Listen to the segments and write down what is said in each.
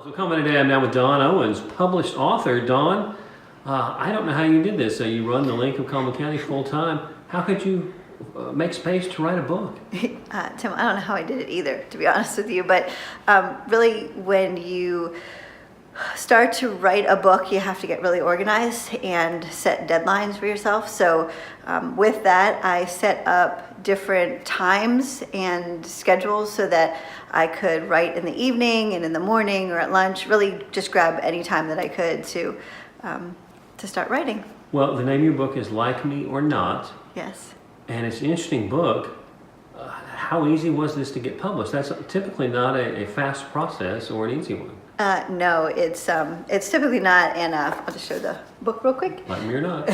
So coming today, I'm now with Don Owens, published author. Don, I don't know how you did this. So you run the Link of Cullman County full time. How could you make space to write a book? Tim, I don't know how I did it either, to be honest with you, but really when you start to write a book, you have to get really organized and set deadlines for yourself. So with that, I set up different times and schedules so that I could write in the evening and in the morning or at lunch, really just grab any time that I could to start writing. Well, the name of your book is Like Me or Not. Yes. And it's an interesting book. How easy was this to get published? That's typically not a fast process or an easy one. No, it's typically not, and I'll just show the book real quick. Like me or not.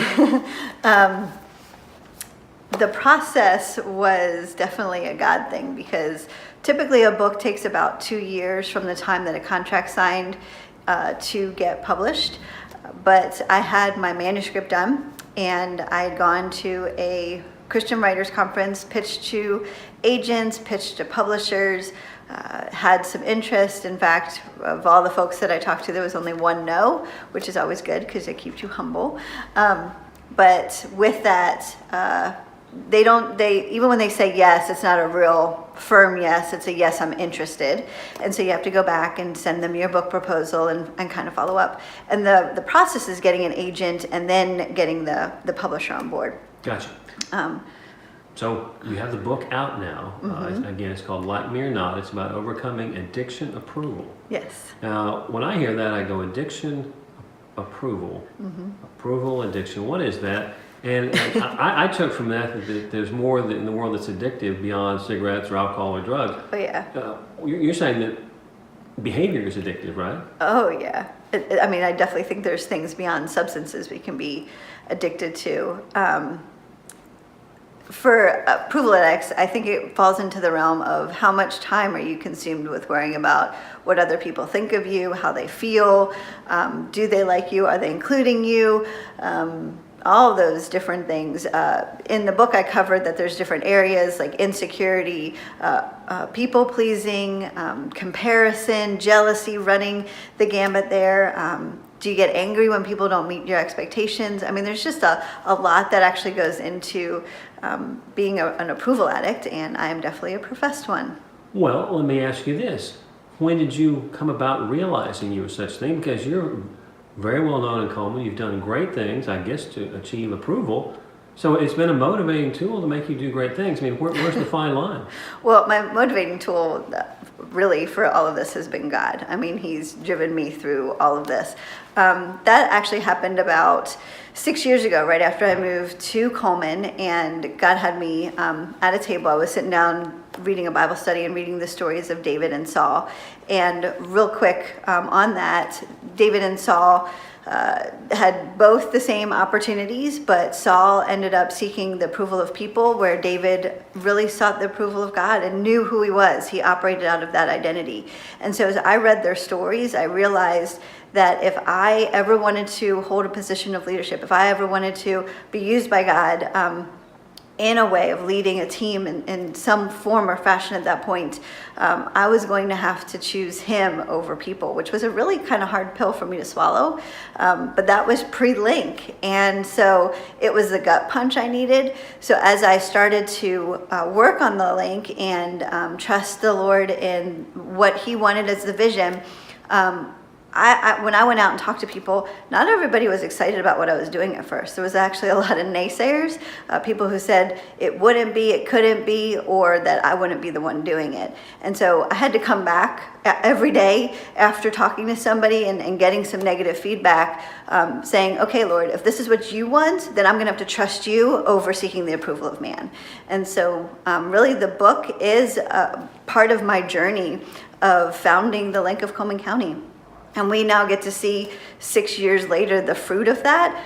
The process was definitely a God thing, because typically a book takes about 2 years from the time that a contract's signed to get published. But I had my manuscript done, and I had gone to a Christian Writers Conference, pitched to agents, pitched to publishers, had some interest. In fact, of all the folks that I talked to, there was only one no, which is always good because it keeps you humble. But with that, even when they say yes, it's not a real firm yes, it's a yes, I'm interested. And so you have to go back and send them your book proposal and kind of follow up. And the process is getting an agent and then getting the publisher on board. Gotcha. So you have the book out now. Mm-hmm. Again, it's called Like Me or Not. It's about overcoming addiction approval. Yes. Now, when I hear that, I go addiction approval. Mm-hmm. Approval, addiction. What is that? And I took from that there's more in the world that's addictive beyond cigarettes or alcohol or drugs. Oh, yeah. You're saying that behavior is addictive, right? Oh, yeah. I mean, I definitely think there's things beyond substances we can be addicted to. For approval addicts, I think it falls into the realm of how much time are you consumed with worrying about what other people think of you, how they feel, do they like you, are they including you, all those different things. In the book I covered that there's different areas like insecurity, people pleasing, comparison, jealousy, running the gambit there. Do you get angry when people don't meet your expectations? I mean, there's just a lot that actually goes into being an approval addict, and I am definitely a professed one. Well, let me ask you this. When did you come about realizing you were such a thing? Because you're very well known in Cullman. You've done great things, I guess, to achieve approval. So it's been a motivating tool to make you do great things. I mean, where's the fine line? Well, my motivating tool really for all of this has been God. I mean, he's driven me through all of this. That actually happened about 6 years ago, right after I moved to Cullman, and God had me at a table. I was sitting down reading a Bible study and reading the stories of David and Saul. And real quick on that, David and Saul had both the same opportunities, but Saul ended up seeking the approval of people, where David really sought the approval of God and knew who he was. He operated out of that identity. And so as I read their stories, I realized that if I ever wanted to hold a position of leadership, if I ever wanted to be used by God in a way of leading a team in some form or fashion at that point, I was going to have to choose him over people, which was a really kind of hard pill for me to swallow. But that was pre-Link. And so it was the gut punch I needed. So as I started to work on the Link and trust the Lord in what he wanted as the vision, when I went out and talked to people, not everybody was excited about what I was doing at first. There was actually a lot of naysayers, people who said it wouldn't be, it couldn't be, or that I wouldn't be the one doing it. And so I had to come back every day after talking to somebody and getting some negative feedback, saying, okay, Lord, if this is what you want, then I'm going to have to trust you over seeking the approval of man. And so really the book is part of my journey of founding the Link of Cullman County. And we now get to see 6 years later the fruit of that.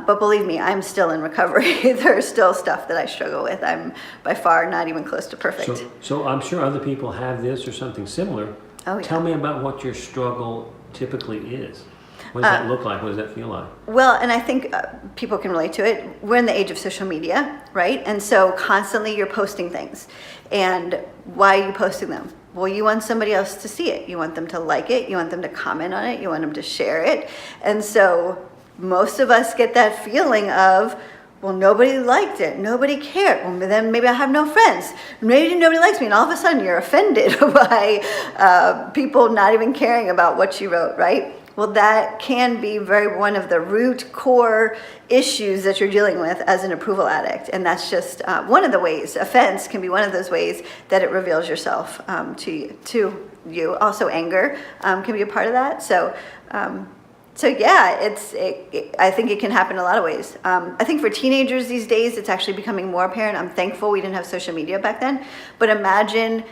But believe me, I'm still in recovery. There's still stuff that I struggle with. I'm by far not even close to perfect. So I'm sure other people have this or something similar. Oh, yeah. Tell me about what your struggle typically is. What does that look like? What does that feel like? Well, and I think people can relate to it. We're in the age of social media, right? And so constantly you're posting things. And why are you posting them? Well, you want somebody else to see it. You want them to like it. You want them to comment on it. You want them to share it. And so most of us get that feeling of, well, nobody liked it. Nobody cared. Well, then maybe I have no friends. Maybe nobody likes me. And all of a sudden you're offended by people not even caring about what you wrote, right? Well, that can be one of the root core issues that you're dealing with as an approval addict. And that's just one of the ways. Offense can be one of those ways that it reveals yourself to you. Also, anger can be a part of that. So yeah, I think it can happen in a lot of ways. I think for teenagers these days, it's actually becoming more apparent. I'm thankful we didn't have social media back then. But imagine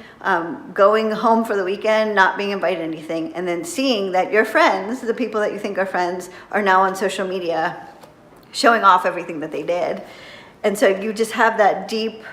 going home for the weekend, not being invited to anything, and then seeing that your friends, the people that you think are friends, are now on social media showing off everything that they did. And so you just have that deep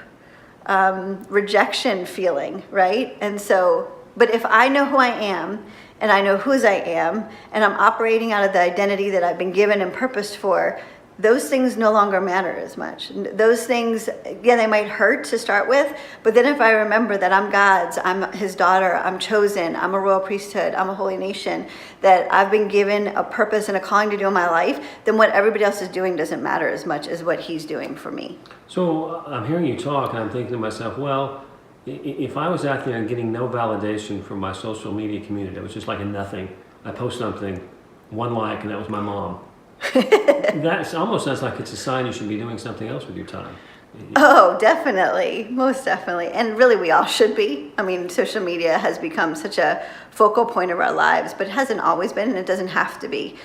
rejection feeling, right? And so, but if I know who I am, and I know whose I am, and I'm operating out of the identity that I've been given and purposed for, those things no longer matter as much. Those things, yeah, they might hurt to start with, but then if I remember that I'm God's, I'm his daughter, I'm chosen, I'm a royal priesthood, I'm a holy nation, that I've been given a purpose and a calling to do in my life, then what everybody else is doing doesn't matter as much as what he's doing for me. So I'm hearing you talk, and I'm thinking to myself, well, if I was out there and getting no validation from my social media community, it was just like a nothing. I post something, one like, and that was my mom. That almost sounds like it's a sign you should be doing something else with your time. Oh, definitely. Most definitely. And really, we all should be. I mean, social media has become such a focal point of our lives, but it hasn't always been, and it doesn't have to be.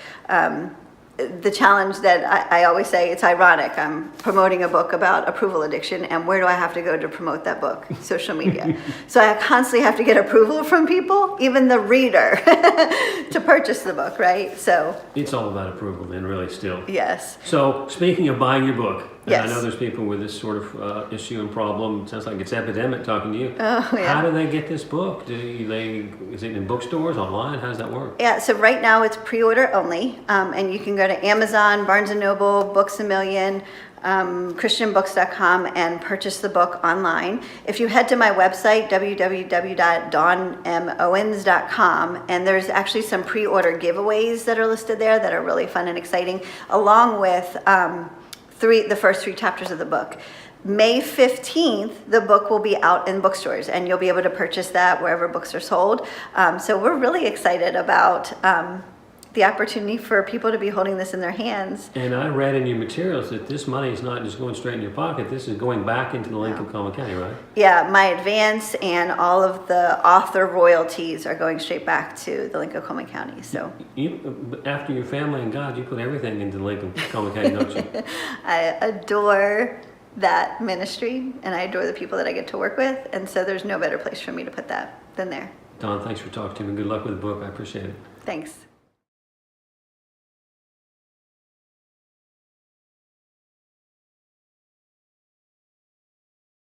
The challenge that I always say, it's ironic. I'm promoting a book about approval addiction, and where do I have to go to promote that book? Social media. So I constantly have to get approval from people, even the reader, to purchase the book, right? So it's all about approval, man, really, still. Yes. So speaking of buying your book, and Yes. I know there's people with this sort of issue and problem. It sounds like it's epidemic talking to you. Oh, yeah. How do they get this book? Is it in bookstores, online? How does that work? Yeah, so right now it's pre-order only, and you can go to Amazon, Barnes & Noble, Books A Million, christianbooks.com and purchase the book online. If you head to my website, www.dawnmowens.com, and there's actually some pre-order giveaways that are listed there that are really fun and exciting, along with the first three chapters of the book. May 15th, the book will be out in bookstores, and you'll be able to purchase that wherever books are sold. So we're really excited about the opportunity for people to be holding this in their hands. And I read in your materials that this money is not just going straight in your pocket. This is going back into the Link of Cullman County, right? Yeah, my advance and all of the author royalties are going straight back to the Link of Cullman County. So You, after your family and God, you put everything into the Link of Cullman County, don't you? I adore that ministry, and I adore the people that I get to work with, and so there's no better place for me to put that than there. Dawn, thanks for talking to me. Good luck with the book. I appreciate it. Thanks.